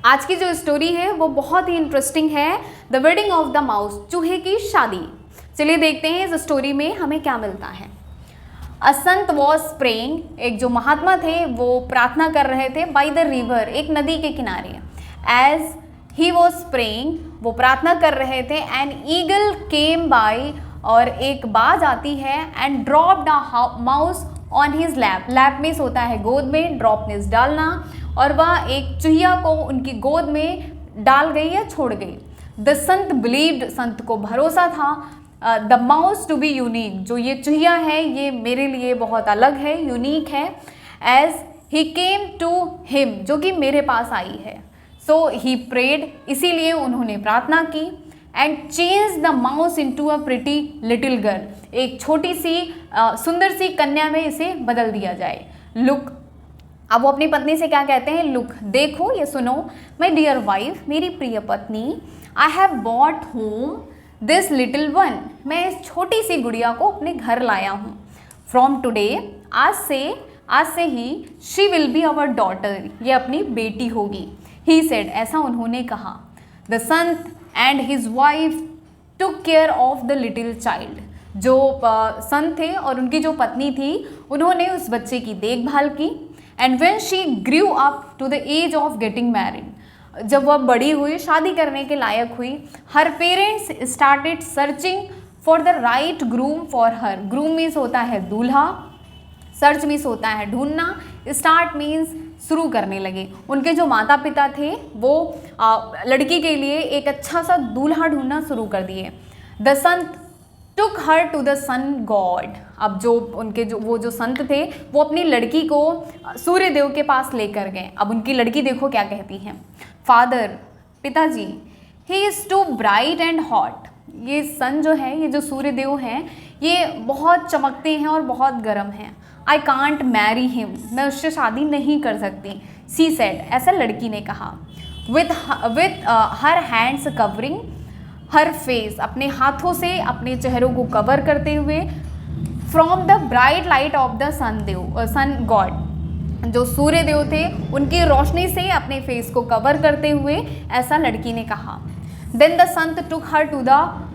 आज की जो स्टोरी है वो बहुत ही इंटरेस्टिंग है, the wedding of the mouse, चूहे की शादी। चलिए देखते हैं इस स्टोरी में हमें क्या मिलता है। अ संत वॉज प्रेइंग, एक जो महात्मा थे वो प्रार्थना कर रहे थे बाय द रिवर, एक नदी के किनारे। एज ही वॉज प्रेइंग, वो प्रार्थना कर रहे थे, एन ईगल केम बाय, और एक बाज आती है, and dropped a mouse on his lap. Lap means होता है गोद में, ड्रॉप मीन्स डालना, और वह एक चूहिया को उनकी गोद में डाल गई या छोड़ गई। द संत बिलीव्ड, संत को भरोसा था, the mouse to be unique, जो ये चूहिया है ये मेरे लिए बहुत अलग है, यूनिक है। As he came to him, जो कि मेरे पास आई है। सो ही प्रेड, इसीलिए उन्होंने प्रार्थना की। And change the mouse into a pretty little girl, एक छोटी सी सुंदर सी कन्या में इसे बदल दिया जाए। लुक, अब वो अपनी पत्नी से क्या कहते हैं, लुक, देखो या सुनो, माई डियर वाइफ, मेरी प्रिय पत्नी, I have bought home this little one, मैं इस छोटी सी गुड़िया को अपने घर लाया हूँ। फ्रॉम टुडे, आज से ही, she will be our daughter, ये अपनी बेटी होगी। ही सेड, ऐसा उन्होंने कहा। The Sant and his wife took care of the little child, जो संत थे और उनकी जो पत्नी थी उन्होंने उस बच्चे की देखभाल की। And when she grew up to the age of getting married, जब वह बड़ी हुई, शादी करने के लायक हुई, her parents started searching for the right groom for her. Groom means होता है दूल्हा, सर्च मीन्स होता है ढूंढना, स्टार्ट मीन्स शुरू करने लगे। उनके जो माता पिता थे वो लड़की के लिए एक अच्छा सा दूल्हा ढूंढना शुरू कर दिए। The sant took her to the sun god, अब जो उनके वो जो संत थे वो अपनी लड़की को सूर्य देव के पास लेकर गए। अब उनकी लड़की देखो क्या कहती है, फादर, पिताजी, he is too bright and hot, ये सन जो है, ये जो सूर्य देव हैं, ये बहुत चमकते हैं और बहुत गर्म हैं। आई कांट मैरी हिम, मैं उससे शादी नहीं कर सकती। सी सेड, ऐसा लड़की ने कहा। With her hands covering her face, अपने हाथों से अपने चेहरों को कवर करते हुए, from the bright light of the sun god, जो सूर्य देव थे उनकी रोशनी से अपने फेस को कवर करते हुए ऐसा लड़की ने कहा। Then the sant took her to the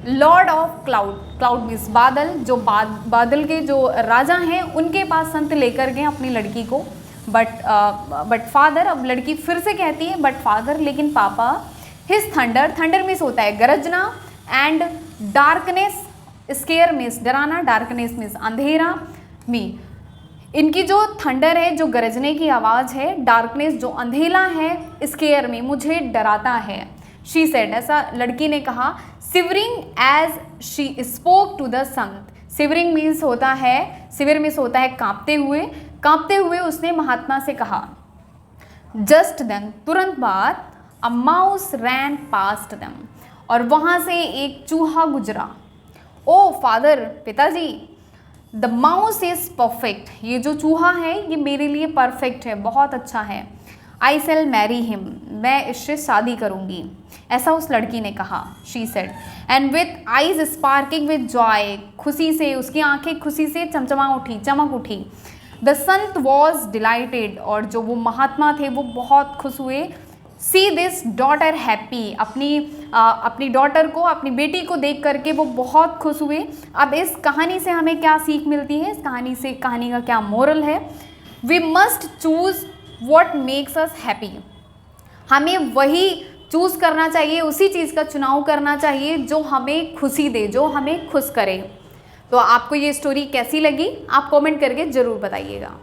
lord of cloud, cloud means बादल, जो बादल के जो राजा हैं उनके पास संत लेकर गए अपनी लड़की को। बट फादर, अब लड़की फिर से कहती है बट फादर, लेकिन पापा, हिज थंडर, थंडर मीन्स होता है गरजना, एंड डार्कनेस, स्केयर मीन्स डराना, डार्कनेस मीन्स अंधेरा, मी, इनकी जो थंडर है, जो गरजने की आवाज़ है, डार्कनेस जो अंधेला है, स्केयर में मुझे डराता है। शी सेड, ऐसा लड़की ने कहा। Shivering as she spoke to the sant, shivering means होता है, सिविर मीन्स होता है कांपते हुए उसने महात्मा से कहा। जस्ट देन, तुरंत बाद, a mouse ran past them, और वहाँ से एक चूहा गुजरा। ओ फादर, पिताजी, द माउस इज़ परफेक्ट, ये जो चूहा है ये मेरे लिए परफेक्ट है, बहुत अच्छा है। आई सेल मैरी हिम, मैं इससे शादी करूँगी, ऐसा उस लड़की ने कहा। She said, and with eyes sparking with Joy, खुशी से, उसकी आंखें खुशी से चमक उठी। द संत वॉज डिलाइटेड, और जो वो महात्मा थे वो बहुत खुश हुए। सी दिस डॉटर हैप्पी, अपनी डॉटर को, अपनी बेटी को देख करके वो बहुत खुश हुए। अब इस कहानी से हमें क्या सीख मिलती है, इस कहानी का क्या मोरल है? We must choose what makes us happy, हमें वही चूज़ करना चाहिए, उसी चीज़ का चुनाव करना चाहिए जो हमें खुशी दे, जो हमें खुश करे। तो आपको ये स्टोरी कैसी लगी, आप कमेंट करके ज़रूर बताइएगा।